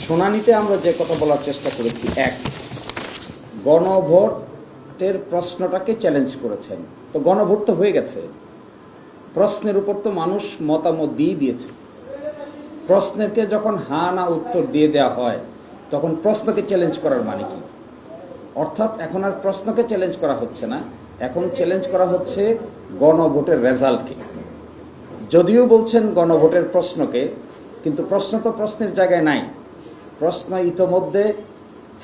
শুনানিতে আমরা যে কথা বলার চেষ্টা করেছি, এক, গণভোটের প্রশ্নটাকে চ্যালেঞ্জ করেছেন। তো গণভোট তো হয়ে গেছে, প্রশ্নের উপর তো মানুষ মতামত দিয়েছে। প্রশ্নকে যখন হ্যাঁ না উত্তর দিয়ে দেওয়া হয় তখন প্রশ্নকে চ্যালেঞ্জ করার মানে কি? অর্থাৎ এখন আর প্রশ্নকে চ্যালেঞ্জ করা হচ্ছে না, এখন চ্যালেঞ্জ করা হচ্ছে গণভোটের রেজাল্টকে। যদিও বলছেন গণভোটের প্রশ্নকে, কিন্তু প্রশ্ন তো প্রশ্নের জায়গায় নাই, প্রশ্ন ইতোমধ্যে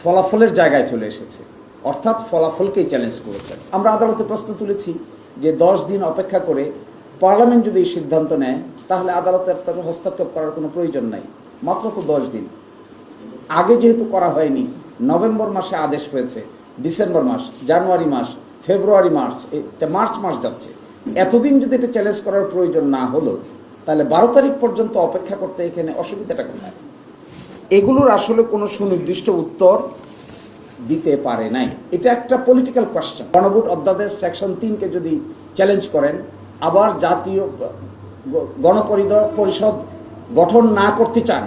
ফলাফলের জায়গায় চলে এসেছে, অর্থাৎ ফলাফলকেই চ্যালেঞ্জ করেছেন। আমরা আদালতে প্রশ্ন তুলেছি যে 10 দিন অপেক্ষা করে পার্লামেন্ট যদি এই সিদ্ধান্ত নেয় তাহলে আদালতের তার হস্তক্ষেপ করার কোনো প্রয়োজন নাই, মাত্র তো 10 দিন। আগে যেহেতু করা হয়নি, নভেম্বর মাসে আদেশ হয়েছে, ডিসেম্বর মাস, জানুয়ারি মাস, ফেব্রুয়ারি মার্চ, এটা মার্চ মাস যাচ্ছে, এতদিন যদি এটা চ্যালেঞ্জ করার প্রয়োজন না হলো তাহলে 12 তারিখ পর্যন্ত অপেক্ষা করতে এখানে অসুবিধাটা কোথায়? এগুলোর আসলে কোনো সুনির্দিষ্ট উত্তর দিতে পারে নাই। এটা একটা পলিটিক্যাল কোয়েশ্চেন। গণভোট অধ্যাদেশ সেকশন 3-কে যদি চ্যালেঞ্জ করেন, আবার জাতীয় গণপরিষদ গঠন না করতে চান,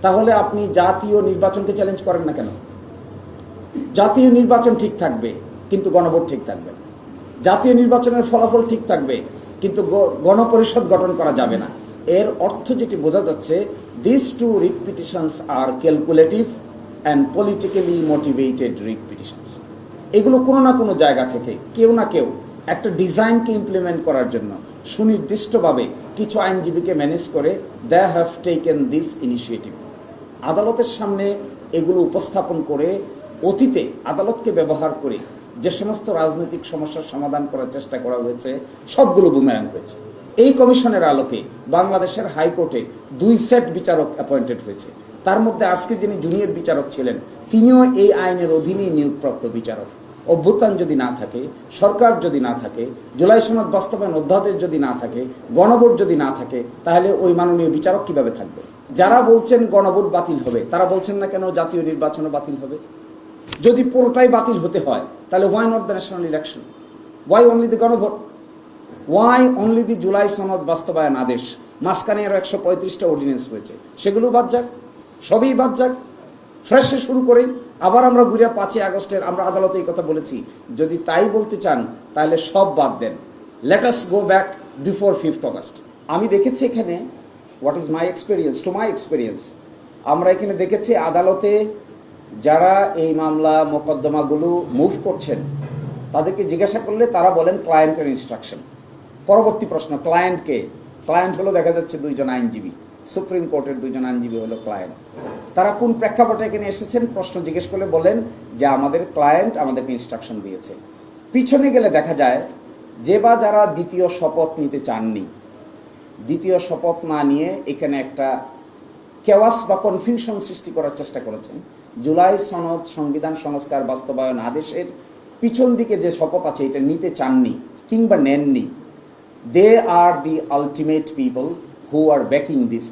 তাহলে আপনি জাতীয় নির্বাচনকে চ্যালেঞ্জ করেন না কেন? জাতীয় নির্বাচন ঠিক থাকবে কিন্তু গণভোট ঠিক থাকবে না, জাতীয় নির্বাচনের ফলাফল ঠিক থাকবে কিন্তু গণপরিষদ গঠন করা যাবে না। এর অর্থ যেটি বোঝা যাচ্ছে, this two writ petitions are calculative and politically motivated writ petitions. এগুলো কোনো না কোনো জায়গা থেকে কেউ না কেউ একটা ডিজাইনকে ইমপ্লিমেন্ট করার জন্য সুনির্দিষ্টভাবে কিছু আইনজীবীকে ম্যানেজ করে they have taken this initiative. আদালতের সামনে এগুলো উপস্থাপন করে অতীতে আদালতকে ব্যবহার করে যে সমস্ত রাজনৈতিক সমস্যার সমাধান করার চেষ্টা করা হয়েছে সবগুলো বুমেরাং হয়েছে। এই কমিশনের আলোকে বাংলাদেশের হাইকোর্টে 2 সেট বিচারক অ্যাপয়েন্টেড হয়েছে। তার মধ্যে আজকে যিনি জুনিয়র বিচারক ছিলেন তিনিও এই আইনের অধীনেই নিয়োগপ্রাপ্ত বিচারক। অভ্যুত্থান যদি না থাকে, সরকার যদি না থাকে, জুলাই সনদ বাস্তবায়ন অধ্যাদেশ যদি না থাকে, গণভোট যদি না থাকে, তাহলে ওই মাননীয় বিচারক কিভাবে থাকবে? যারা বলছেন গণভোট বাতিল হবে, তারা বলছেন না কেন জাতীয় নির্বাচনও বাতিল হবে? যদি পুরোটাই বাতিল হতে হয় তাহলে why not the national election? Why only the গণভোট? ওয়াই অনলি দি জুলাই সনদ বাস্তবায়ন আদেশ? মাঝখানে আরো 135টা অর্ডিন্যান্স হয়েছে, সেগুলো বাদ যাক, সবই বাদ যাক, ফ্রেশে শুরু করি। আবার আমরা ঘুরে 5ই আগস্টের আমরা আদালতে এই কথা বলেছি, যদি তাই বলতে চান তাহলে সব বাদ দেন, let us go back before 5th August. আমি দেখেছি এখানে, what is my experience, to my experience, আমরা এখানে দেখেছি আদালতে যারা এই মামলা মোকদ্দমাগুলো মুভ করছেন তাদেরকে জিজ্ঞাসা করলে তারা বলেন ক্লায়েন্টের ইনস্ট্রাকশন। পরবর্তী প্রশ্ন, ক্লায়েন্টকে? ক্লায়েন্ট হলো দেখা যাচ্ছে 2 জন আইনজীবী, সুপ্রিম কোর্টের 2 জন আইনজীবী হলো ক্লায়েন্ট। তারা কোন প্রেক্ষাপটে এখানে এসেছেন প্রশ্ন জিজ্ঞেস করলে বলেন যে আমাদের ক্লায়েন্ট আমাদেরকে ইনস্ট্রাকশন দিয়েছে। পিছনে গেলে দেখা যায় যে বা যারা দ্বিতীয় শপথ নিতে চাননি, দ্বিতীয় শপথ না নিয়ে এখানে একটা কেওয়াস বা কনফিউশন সৃষ্টি করার চেষ্টা করেছেন। জুলাই সনদ সংবিধান সংস্কার বাস্তবায়ন আদেশের পিছন দিকে যে শপথ আছে এটা নিতে চাননি কিংবা নেননি, they are the ultimate people who are backing this